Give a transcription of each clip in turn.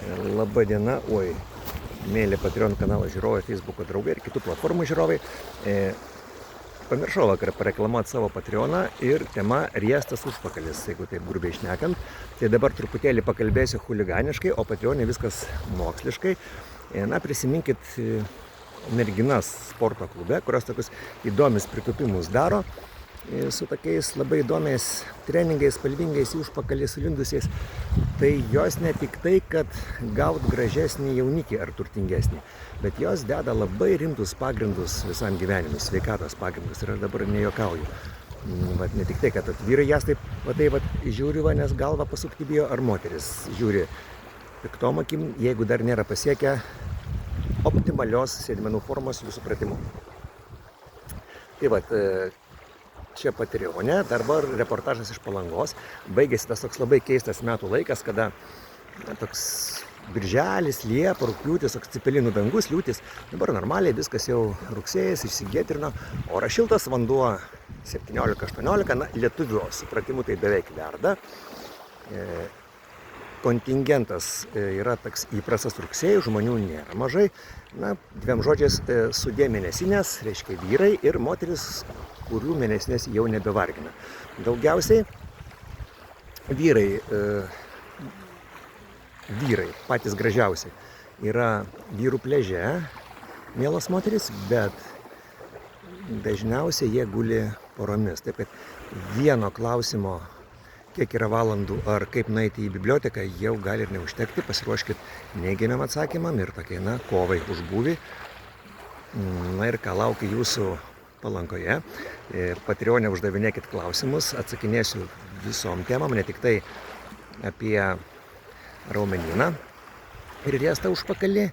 Labą dieną, mėly Patreon kanalo žiūrovai, Facebook'o draugai ir kitų platformų žiūrovai. Pamiršau vakar pareklamuoti savo Patreoną ir tema riestas užpakalis, jeigu taip grubiai šnekant. Tai dabar truputėlį pakalbėsiu chuliganiškai, o Patreonė viskas moksliškai. Prisiminkit merginas sporto klube, kurios tokius įdomius pritūpimus daro. Su tokiais labai įdomiais treningais, spalvingais į užpakalį sulindusiais. Tai jos ne tik tai, kad gaut gražesnį jaunikį ar turtingesnį, bet jos deda labai rimtus pagrindus visam gyvenimui, sveikatos pagrindus. Ir aš dabar nejuokauju. Ne tik tai, kad vyrai jas taip žiūri, nes galvą pasukti bijo, ar moteris žiūri piktom akim, jeigu dar nėra pasiekę optimalios sėdmenų formos jų supratimu. Tai čia Patreone, dabar reportažas iš Palangos. Baigėsi tas toks labai keistas metų laikas, kada toks birželis, liepa, rugpjūtis, toks cepelinų dangus, liūtis. Dabar normaliai viskas jau rugsėjas, išsigėtrino, oras šiltas, vanduo 17-18, lietuvių supratimu tai beveik verda. Kontingentas yra toks įprastas rugsėjai, žmonių nėra mažai. Dviem žodžiais sudė mėnesinės, reiškia vyrai ir moteris, kurių mėnesinės jau nebevargina. Daugiausiai vyrai patys gražiausiai yra vyrų pliaže, mielos moteris, bet dažniausiai jie guli poromis. Taip kad vieno klausimo, kiek yra valandų ar kaip nueiti į biblioteką, jau gali ir neužtekti. Pasiruoškit neigiamiam atsakymam ir tokiai, kovai už būvį. Ir ką laukia jūsų Palangoje. Patreone uždavinėkit klausimus, atsakinėsiu visom temam, ne tik tai apie raumenyną ir riestą užpakalį,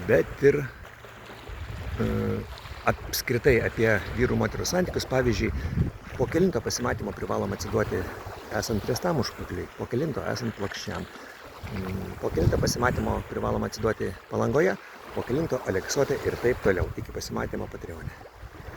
bet ir apskritai apie vyrų moterų santykius. Pavyzdžiui, po kelinto pasimatymo privalom atsiduoti esant riestam užpakaliui, po kelinto esant plokščiam. Po kelinto pasimatymo privalom atsiduoti Palangoje, po kelinto Aleksote ir taip toliau. Iki pasimatymo Patreone.